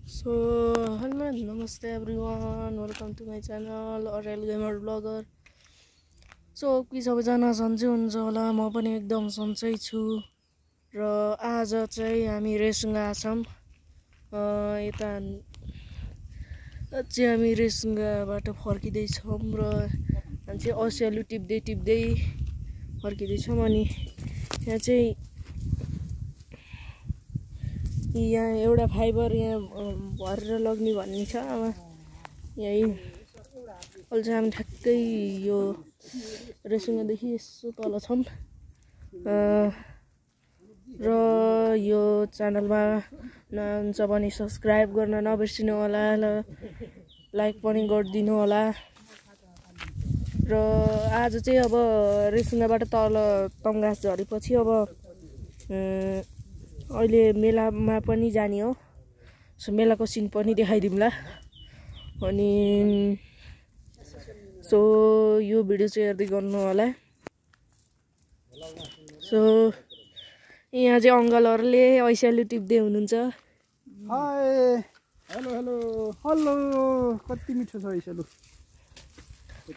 So, hello, namaste everyone, welcome to my channel, RL Gamer Vlogger. So, कि सबैजना सन्चै हुनुहुन्छ होला, म पनि एकदम सन्चै छु र आज चाहिँ हामी रेसुङ्गा छौं। यता चाहिँ हामी रेसुङ्गाबाट फर्किदै छौं र हामी चाहिँ ओसेलु टिप्दै फर्किदै छौं अनि यहाँ चाहिँ यहाँ एउटा फाइबर यहाँ भरेर लग्ने भन्ने छ यही अहिले चाहिँ हामी ठ्याक्कै यो रेसुङ्गादेखि यसो तल छौं र यो च्यानलमा नहुनुहुन्छ भने सब्स्क्राइब गर्न नबिर्सिनु होला र लाइक पनि गरिदिनु होला र आज चाहिँ अब रेसुङ्गाबाट तल तमघास झरेपछि अब अहिले मेलामा पनि जाने हो सो मेलाको सिन पनि देखाइदिउँला अनि सो यो भिडियो चाहिँ हेर्दै गर्नु होला सो यहाँ चाहिँ अंकलहरुले ऐसेलु टिप्दै हुनुहुन्छ हाय हेलो हेलो हेलो कति मिठो छ ऐसेलु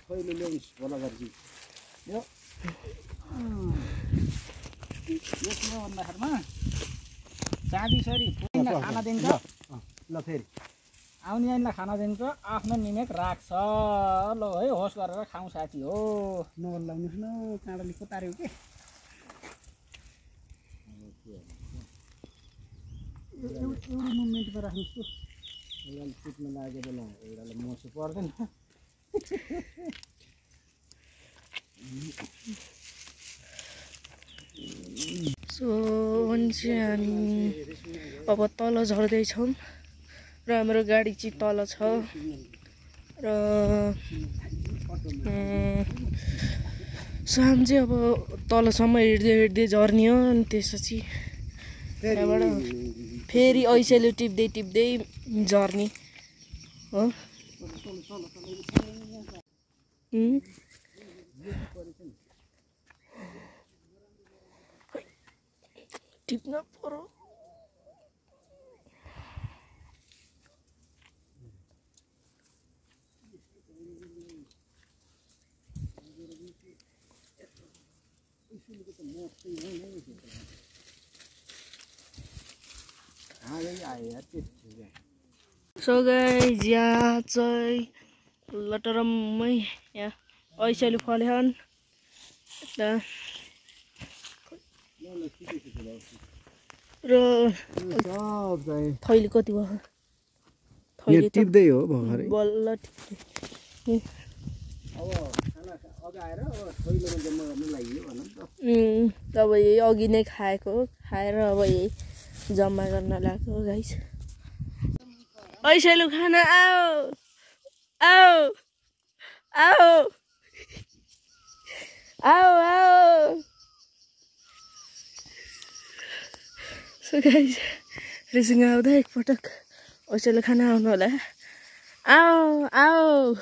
खैले ल्याउनुस् भला गर्छु यो यसमा भन्दाखरमा चाँदी सरी फुइनलाई खाना दिन्छ ल फेरि आउने आइनलाई खाना दिन्छ आफ्नो निमेक राख्छ ल है होस गरेर खाऊ साथी हो नगल लाउनुस् न काँडाले कोतार्यो के एउटा मुभमेन्टमा राख्नुस् त एउटा सुत्न लागेको बेला एउटाले मोसो पर्दैन सो अनि चाहिँ हामी अब तल झर्दैछौँ र हाम्रो गाडी चाहिँ तल छ र सो हामी चाहिँ अब तलसम्म हिँड्दै झर्ने हो अनि त्यसपछि त्यहाँबाट फेरि ऐसेलु टिप्दै झर्ने हो टिप्न पर्यो सो गाइस यहाँ चाहिँ लटरम्मै यहाँ ऐसेलु फल्छन् र थैली कति भयो थैली टिप्दै हो भर्खरै बल्ल टिप्दै अब खाना अगाएर अब थैलोमा जम्मा गर्न लागि भन त अब यही अघि नै खाएको खाएर अब यही जम्मा गर्न लाग्यो गाइस ऐसेलु खाना आओ आओ आओ आओ आओ सो गाइस रेसुङ्गा आउँदा एकपटक ऐसेलु खाना आउनु होला आओ आओ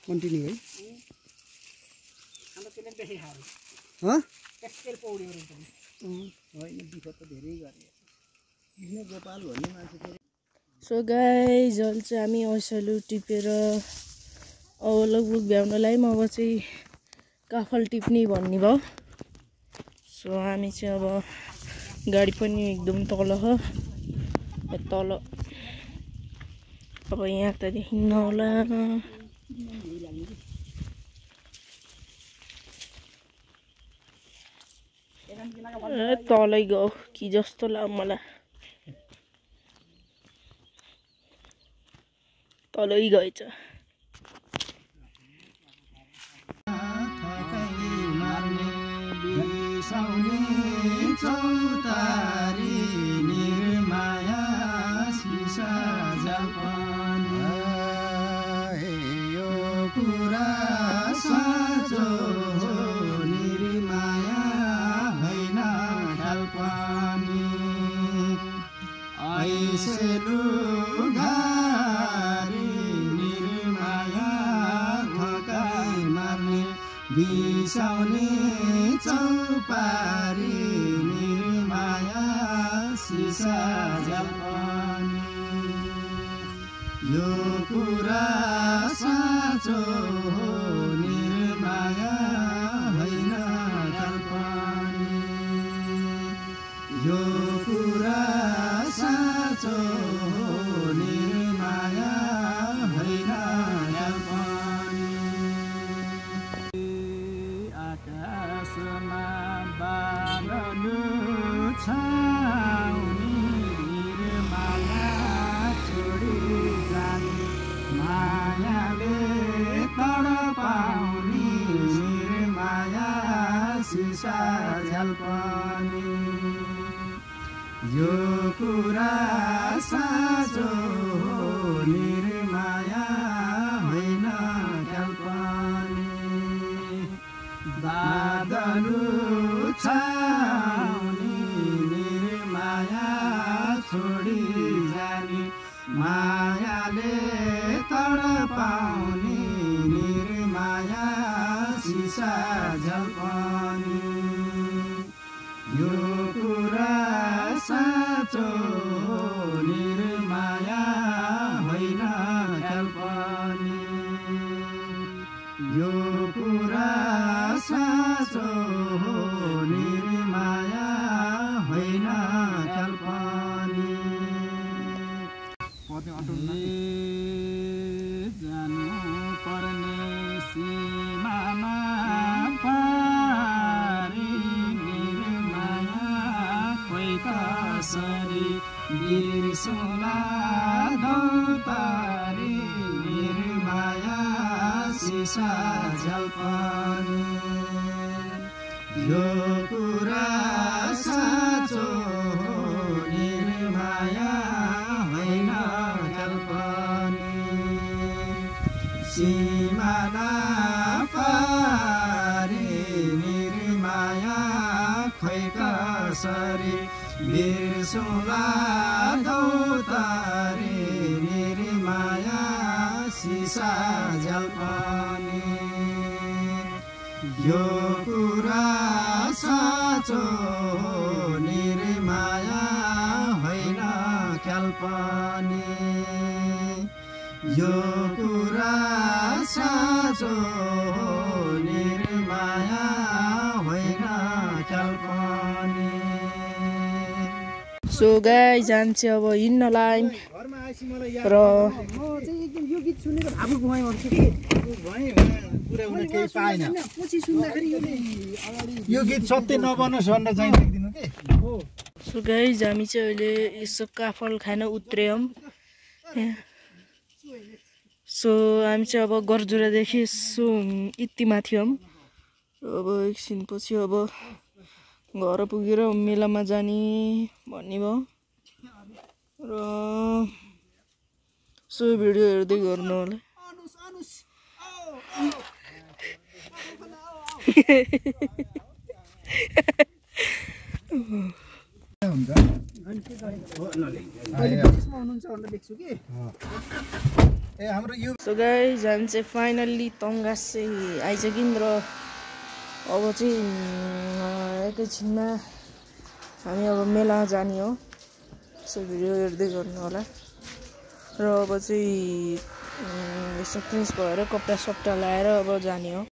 कन्टिन्यू है सो गाइस अहिले चाहिँ हामी ऐसेलु टिपेर अब लगभग भ्याउनलाई अब चाहिँ काफल टिप्ने भन्ने भयो सो हामी चाहिँ अब गाडी पनि एकदम तल हो तल अब यहाँ त देखिन्न होला तलै गयो कि जस्तो लाग्यो मलाई तलै गएछ साँचो निर्माया होइन काल्पनिक ऐसे लुघारी निर्माया थकाइ मार्ने बिसाउने चौपारी निर्माया सिसा झ्याल्पनी यो कुरा साँचो हो निर्माया होइन काल्पनिक यो कुरा साँचो हो निर्माया होइन काल्पनिक आकाशमा बादल छाउने निर्माया छोडी जाने मायाले तडपाउने निर्माया सिसा झ्याल्पनी यो कुरा साँचो हो निर्माया होइन काल्पनिक बादल छाउने निर्माया छोडी जाने मायाले तडपाउने निर्माया सिसा झल्पनी यो कुरा साँचो निर्माया होइन काल्पनिक यो कुरा साँचो निर्माया होइन काल्पनिक जानु पर्ने सीमामा पारी निर्माया खोइ कसरी बिर्सौँला दौतारी निर्माया सिसा झल्पनी यो कुरा साँचो निर्माया होइन काल्पनिक सीमाना पारी निर्माया खोइ कसरी बिर्सौँला दौतारी निर्माया सिसा झल्पनी यो कुरा साँचो निर्माया होइन काल्पनिक यो कुरा साँचो निर्माया होइन काल्पनिक सो गाइस जान्छ अब हिँड्नलाई र यो गीत सुनेर भावुक भएँ यो गीत सत्य नबनोस् भनेर चाहिँ लेखिदिनु के सो गाइस हामी चाहिँ अहिले यसो काफल खान उत्रियौँ सो हामी चाहिँ अब गरजुरादेखि यसो यतिमा थियौँ अब एकछिनपछि अब घर पुगेर मेलामा जाने भन्ने भयो र सो भिडियो हेर्दै गर्नु होला सो गाइस हामी चाहिँ फाइनल्ली तङ्गास चाहिँ आइसक्यौँ र अब चाहिँ एकैछिनमा हामी अब मेला जाने हो सो भिडियो हेर्दै गर्नु होला र अब चाहिँ यसो फ्रेस भएर कपडा सपडा लाएर अब जाने हो।